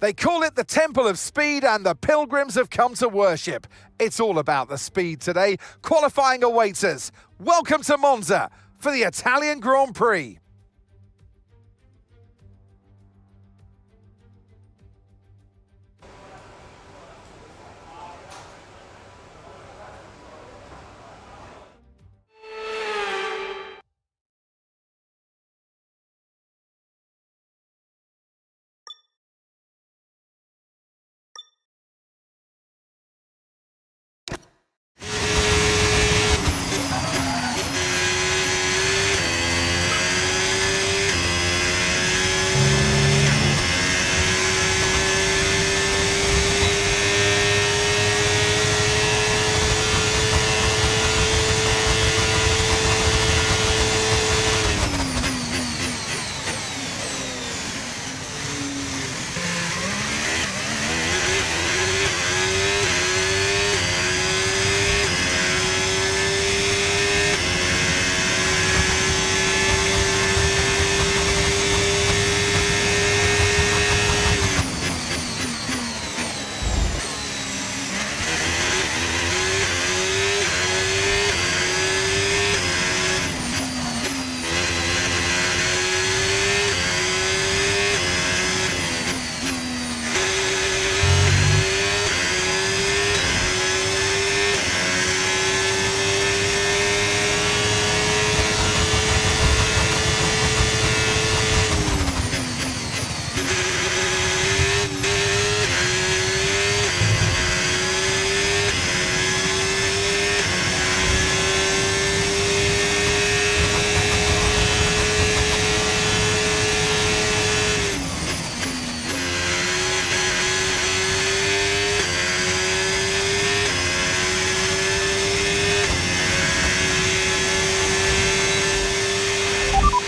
They call it the Temple of Speed and the pilgrims have come to worship. It's all about the speed today. Qualifying awaits us. Welcome to Monza for the Italian Grand Prix.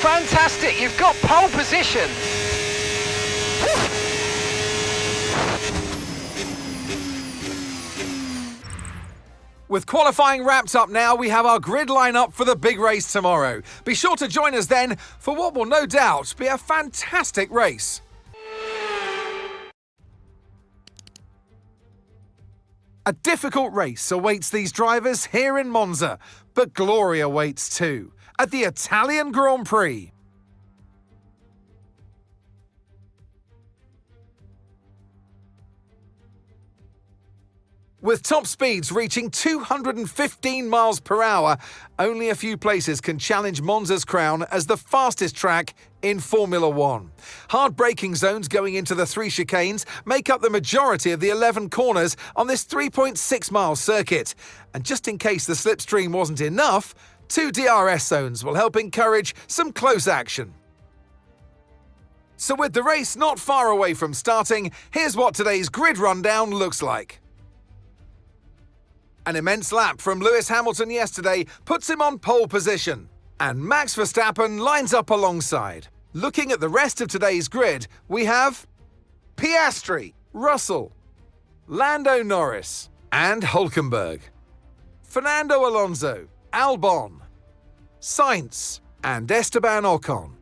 Fantastic, you've got pole position. With qualifying wrapped up now, we have our grid lineup for the big race tomorrow. Be sure to join us then for what will no doubt be a fantastic race. A difficult race awaits these drivers here in Monza, but glory awaits too at the Italian Grand Prix. With top speeds reaching 215 miles per hour, only a few places can challenge Monza's crown as the fastest track in Formula One. Hard braking zones going into the 3 chicanes make up the majority of the 11 corners on this 3.6-mile circuit. And just in case the slipstream wasn't enough, 2 DRS zones will help encourage some close action. So with the race not far away from starting, here's what today's grid rundown looks like. An immense lap from Lewis Hamilton yesterday puts him on pole position, and Max Verstappen lines up alongside. Looking at the rest of today's grid, we have Piastri, Russell, Lando Norris, and Hülkenberg, Fernando Alonso, Albon, Sainz, and Esteban Ocon,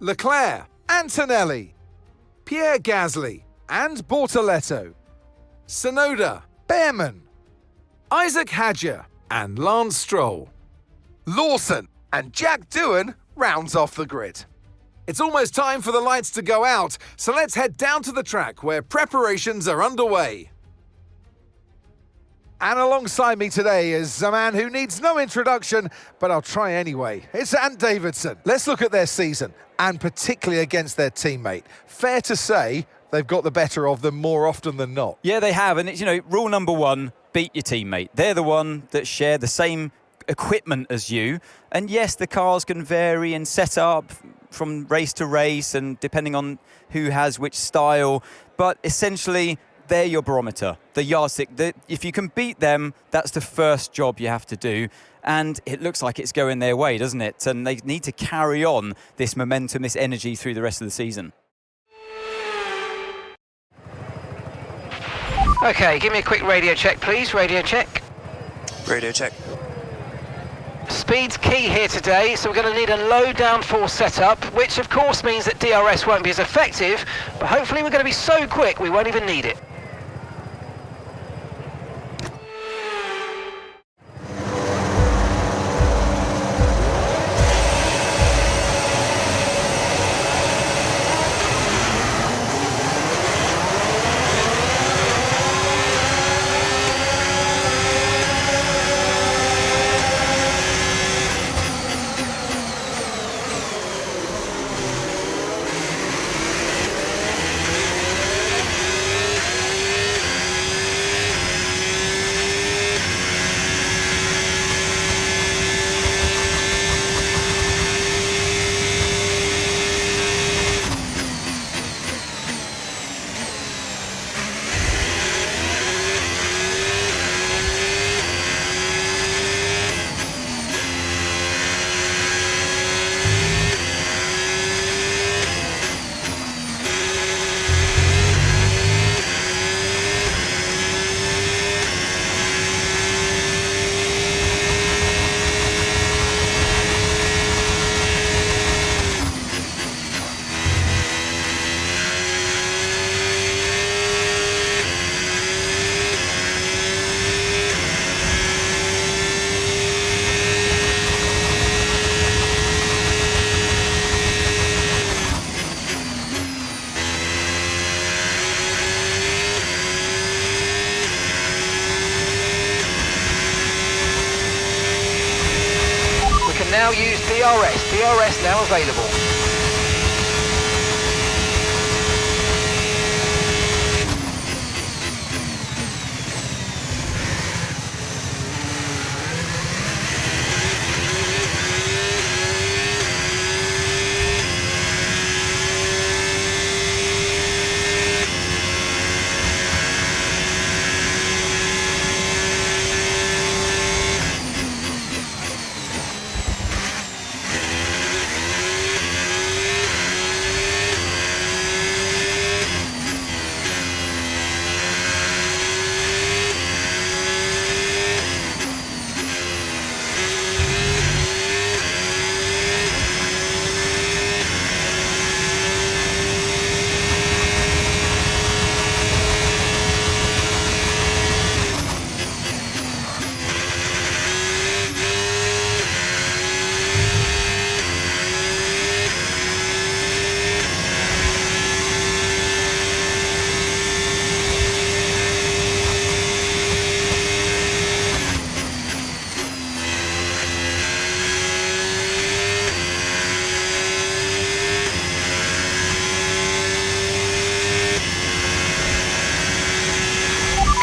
Leclerc, Antonelli, Pierre Gasly, and Bortoleto, Tsunoda, Behrman, Isaac Hadjar, and Lance Stroll. Lawson and Jack Doohan rounds off the grid. It's almost time for the lights to go out, so let's head down to the track where preparations are underway. And alongside me today is a man who needs no introduction, but I'll try anyway. It's Ant Davidson. Let's look at their season, and particularly against their teammate. Fair to say they've got the better of them more often than not. Yeah, they have, and it's, rule number one, beat your teammate. They're the one that share the same equipment as you. And yes, the cars can vary and set up from race to race and depending on who has which style. But essentially, they're your barometer, the yardstick. If you can beat them, that's the first job you have to do. And it looks like it's going their way, doesn't it? And they need to carry on this momentum, this energy through the rest of the season. Okay, give me a quick radio check, please. Radio check. Radio check. Speed's key here today, so we're going to need a low downforce setup, which of course means that DRS won't be as effective, but hopefully we're going to be so quick we won't even need it. Now use DRS. DRS now available.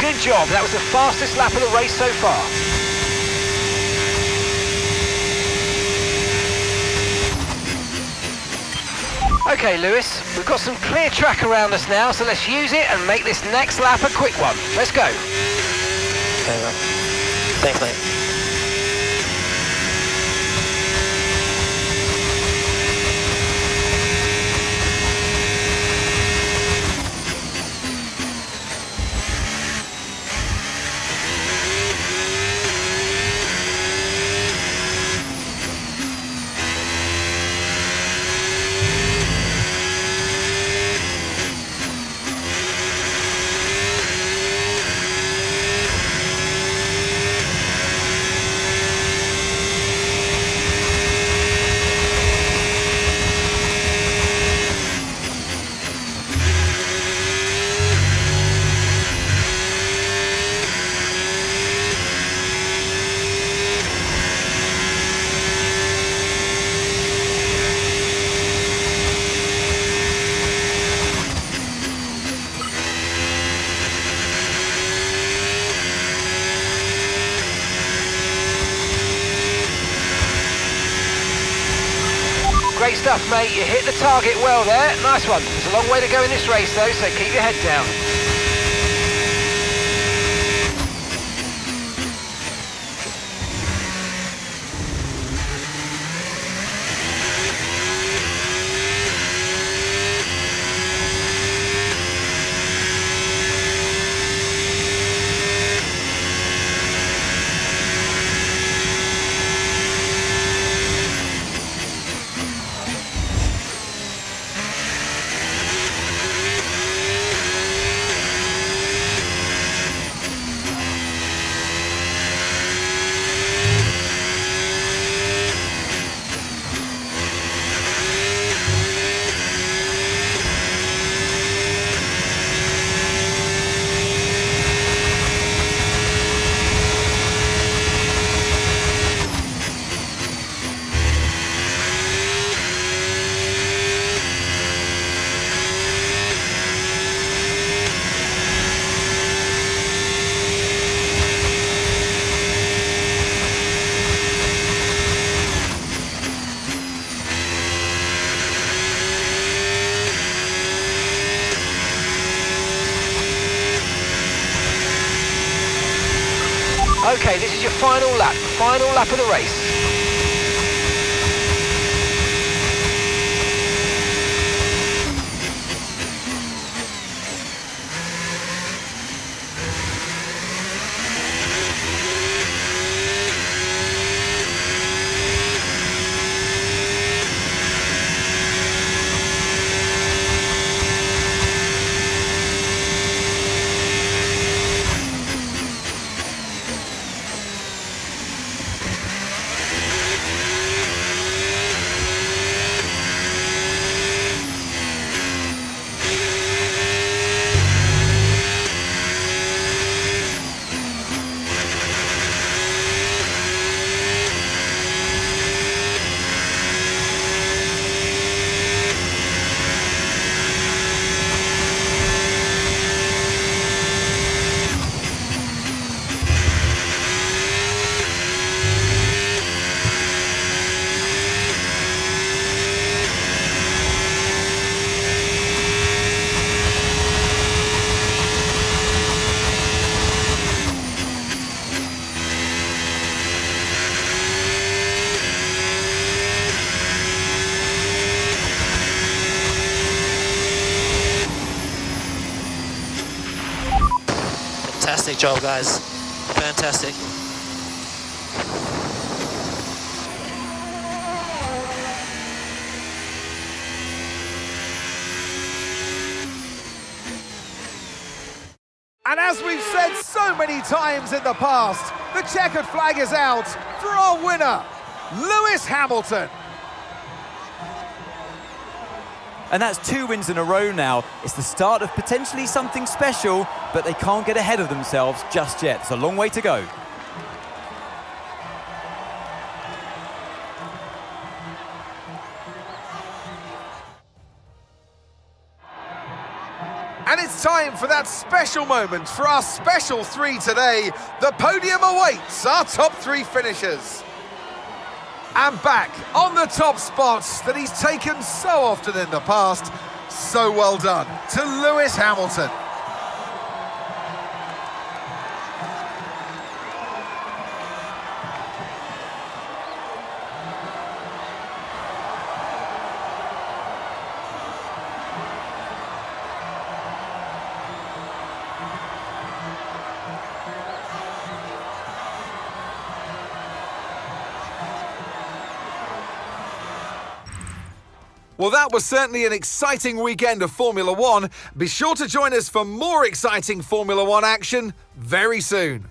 Good job, that was the fastest lap of the race so far. Okay, Lewis, we've got some clear track around us now, so let's use it and make this next lap a quick one. Let's go. Okay, man. Thanks, mate. Great stuff, mate. You hit the target well there. Nice one. There's a long way to go in this race, though, so keep your head down. Okay, this is your final lap of the race. Fantastic job, guys. Fantastic. And as we've said so many times in the past, the checkered flag is out for our winner, Lewis Hamilton. And that's 2 wins in a row now. It's the start of potentially something special, but they can't get ahead of themselves just yet. It's a long way to go. And it's time for that special moment for our special 3 today. The podium awaits our top 3 finishers. And back on the top spots that he's taken so often in the past. So well done to Lewis Hamilton. Well, that was certainly an exciting weekend of Formula One. Be sure to join us for more exciting Formula One action very soon.